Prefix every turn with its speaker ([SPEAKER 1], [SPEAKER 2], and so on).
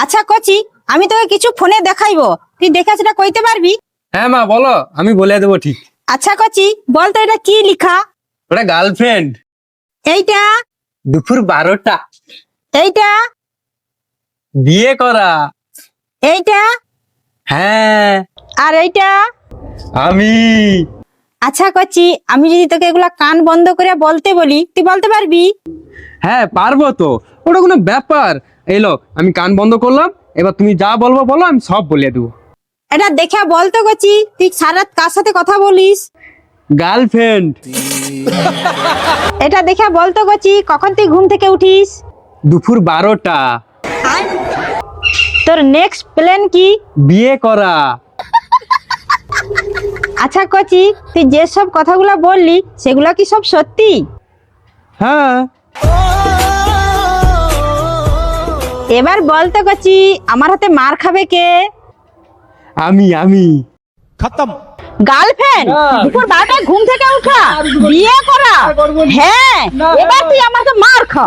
[SPEAKER 1] আচ্ছা কচি, আমি তোকে কিছু ফোনে দেখাইবো, তুই দেখে সেটা কইতে পারবি?
[SPEAKER 2] হ্যাঁ মা বলো, আমি বলে দেবো ঠিক।
[SPEAKER 1] আচ্ছা কচি, বল তো এটা কি লিখা?
[SPEAKER 2] ওটা গার্লফ্রেন্ড।
[SPEAKER 1] এইটা?
[SPEAKER 2] দুপুর 12টা।
[SPEAKER 1] এইটা?
[SPEAKER 2] বিয়ে করা।
[SPEAKER 1] এইটা?
[SPEAKER 2] হ্যাঁ
[SPEAKER 1] আর এইটা?
[SPEAKER 2] আমি।
[SPEAKER 1] আচ্ছা কচি, আমি যদি তোকে এগুলা কান বন্ধ করে বলতে বলি, তুই বলতে পারবি?
[SPEAKER 2] হ্যাঁ পারবো তো, ওটা কোনো ব্যাপার। এলো আমি কান বন্ধ করলাম, এবার তুমি যা বলবো বলো, আমি সব বলে দেবো।
[SPEAKER 1] এটা দেখে বলতো কচি, তুই সারা রাত কার সাথে কথা বলিস?
[SPEAKER 2] গার্লফ্রেন্ড।
[SPEAKER 1] এটা দেখে বলতো কচি, কখন তুই ঘুম থেকে উঠিস?
[SPEAKER 2] দুপুর 12টা।
[SPEAKER 1] তোর নেক্সট প্ল্যান কি?
[SPEAKER 2] বিয়ে করা।
[SPEAKER 1] আচ্ছা কচি, তুই যেসব কথাগুলো বললি সেগুলো কি সব সত্যি?
[SPEAKER 2] হ্যাঁ।
[SPEAKER 1] এবার বলতো কচি, আমার হাতে মার খাবে কে?
[SPEAKER 2] আমি।
[SPEAKER 3] खत्म।
[SPEAKER 1] গার্লফ্রেন্ড? দুপুর 12টায় ঘুম থেকে উঠা, বিয়ে করা? হ্যাঁ, এবার তুই আমাকে মার খা।